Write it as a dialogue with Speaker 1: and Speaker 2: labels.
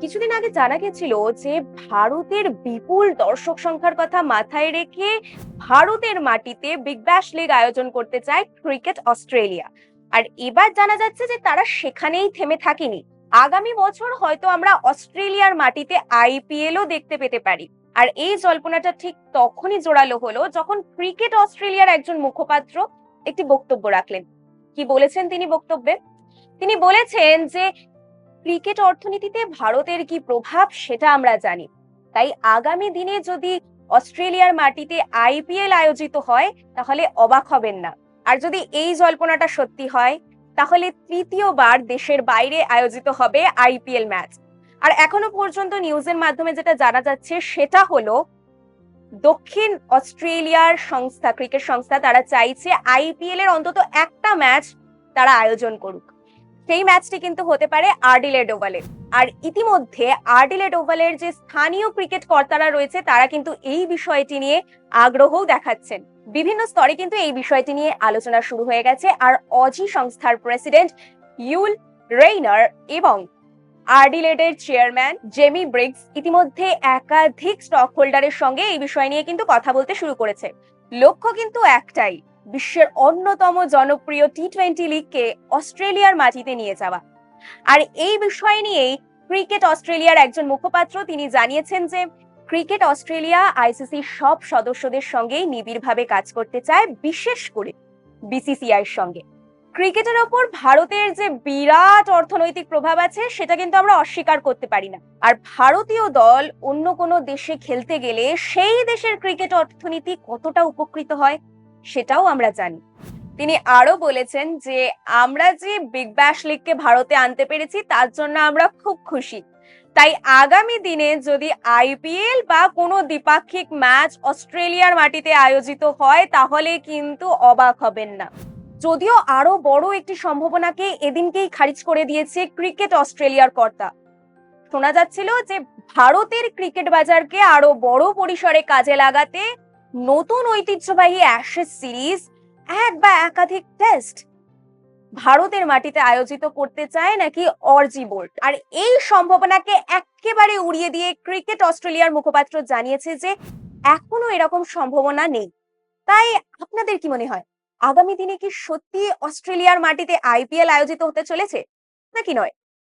Speaker 1: কিছুদিন আগে জানা গেছিল যে ভারতের বিপুল দর্শক সংখ্যার কথা মাথায় রেখে ভারতের মাটিতে বিগ ব্যাশ লিগ আয়োজন করতে চায় ক্রিকেট অস্ট্রেলিয়া। আর এবার জানা যাচ্ছে যে তারা সেখানেই থেমে থাকেনি, আগামী বছর হয়তো আমরা অস্ট্রেলিয়ার মাটিতে আইপিএলও দেখতে পেতে পারি। আর এই জল্পনাটা ঠিক তখনই জোরালো হলো যখন ক্রিকেট অস্ট্রেলিয়ার একজন মুখপাত্র একটি বক্তব্য রাখলেন। কি বলেছেন তিনি বক্তব্যে? তিনি বলেছেন যে ক্রিকেট অর্থনীতিতে ভারতের কি প্রভাব সেটা আমরা জানি, তাই আগামী দিনে যদি অস্ট্রেলিয়ার মাটিতে আইপিএল আয়োজিত হয় তাহলে অবাক হবেন না। আর যদি এই জল্পনাটা সত্যি হয় তাহলে তৃতীয়বার দেশের বাইরে আয়োজিত হবে আইপিএল ম্যাচ। আর এখনো পর্যন্ত নিউজের মাধ্যমে যেটা জানা যাচ্ছে সেটা হলো দক্ষিণ অস্ট্রেলিয়ার সংস্থা, ক্রিকেট সংস্থা, তারা চাইছে আইপিএল এর অন্তত একটা ম্যাচ তারা আয়োজন করুক। সেই ম্যাচটি কিন্তু হতে পারে আর্ডিলেড ওভালে। আর ইতিমধ্যে আর্ডিলেড ওভালের যে স্থানীয় ক্রিকেট কর্তারা রয়েছে তারা কিন্তু এই বিষয়টি নিয়ে আগ্রহ দেখাচ্ছেন। বিভিন্ন স্তরে কিন্তু এই বিষয়টি নিয়ে আলোচনা শুরু হয়ে গেছে। আর অজি সংস্থার প্রেসিডেন্ট ইউল রেইনার এবং আর্ডিলেডের চেয়ারম্যান জেমি ব্রিগস ইতিমধ্যে একাধিক স্টক হোল্ডারের সঙ্গে এই বিষয় নিয়ে কিন্তু কথা বলতে শুরু করেছে। লক্ষ্য কিন্তু একটাই, বিশ্বের অন্যতম জনপ্রিয় টি-20 লিগকে অস্ট্রেলিয়ার মাটিতে নিয়ে যাওয়া। আর এই বিষয় নিয়েই ক্রিকেট অস্ট্রেলিয়ার একজন মুখপাত্র তিনি জানিয়েছেন যে ক্রিকেট অস্ট্রেলিয়া আইসিসি সব সদস্যদের সঙ্গেই নিবিড়ভাবে কাজ করতে চায়, বিশেষ করে বিসিসিআই এর সঙ্গে। ক্রিকেটের ওপর ভারতের যে বিরাট অর্থনৈতিক প্রভাব আছে সেটা কিন্তু আমরা অস্বীকার করতে পারি না। আর ভারতীয় দল অন্য কোনো দেশে খেলতে গেলে সেই দেশের ক্রিকেট অর্থনীতি কতটা উপকৃত হয় সেটাও আমরা জানি। তিনি আরো বলেছেন যে আমরা যে বিগ ব্যাশ লিগকে ভারতে আনতে পেরেছি তার জন্য আমরা খুব খুশি। তাই আগামী দিনে যদি আইপিএল বা কোনো দ্বিপাক্ষিক ম্যাচ অস্ট্রেলিয়ার মাটিতে আয়োজিত হয় তাহলে কিন্তু অবাক হবেন না। যদিও আরো বড় একটি সম্ভাবনাকে এদিনকেই খারিজ করে দিয়েছে ক্রিকেট অস্ট্রেলিয়ার কর্তা। শোনা যাচ্ছিল যে ভারতের ক্রিকেট বাজারকে আরো বড় পরিসরে কাজে লাগাতে নতুন ঐতিহ্যবাহী অ্যাশেজ সিরিজ, এক বা একাধিক টেস্ট ভারতের মাটিতে আয়োজিত করতে চায় নাকি অর্জি বোর্ড। আর এই সম্ভাবনাকে একেবারে উড়িয়ে দিয়ে ক্রিকেট অস্ট্রেলিয়ার মুখপাত্র জানিয়েছে যে এখনো এরকম সম্ভাবনা নেই। তাই আপনাদের কি মনে হয়, আগামী দিনে কি সত্যি অস্ট্রেলিয়ার মাটিতে আইপিএল আয়োজিত হতে চলেছে নাকি নয়?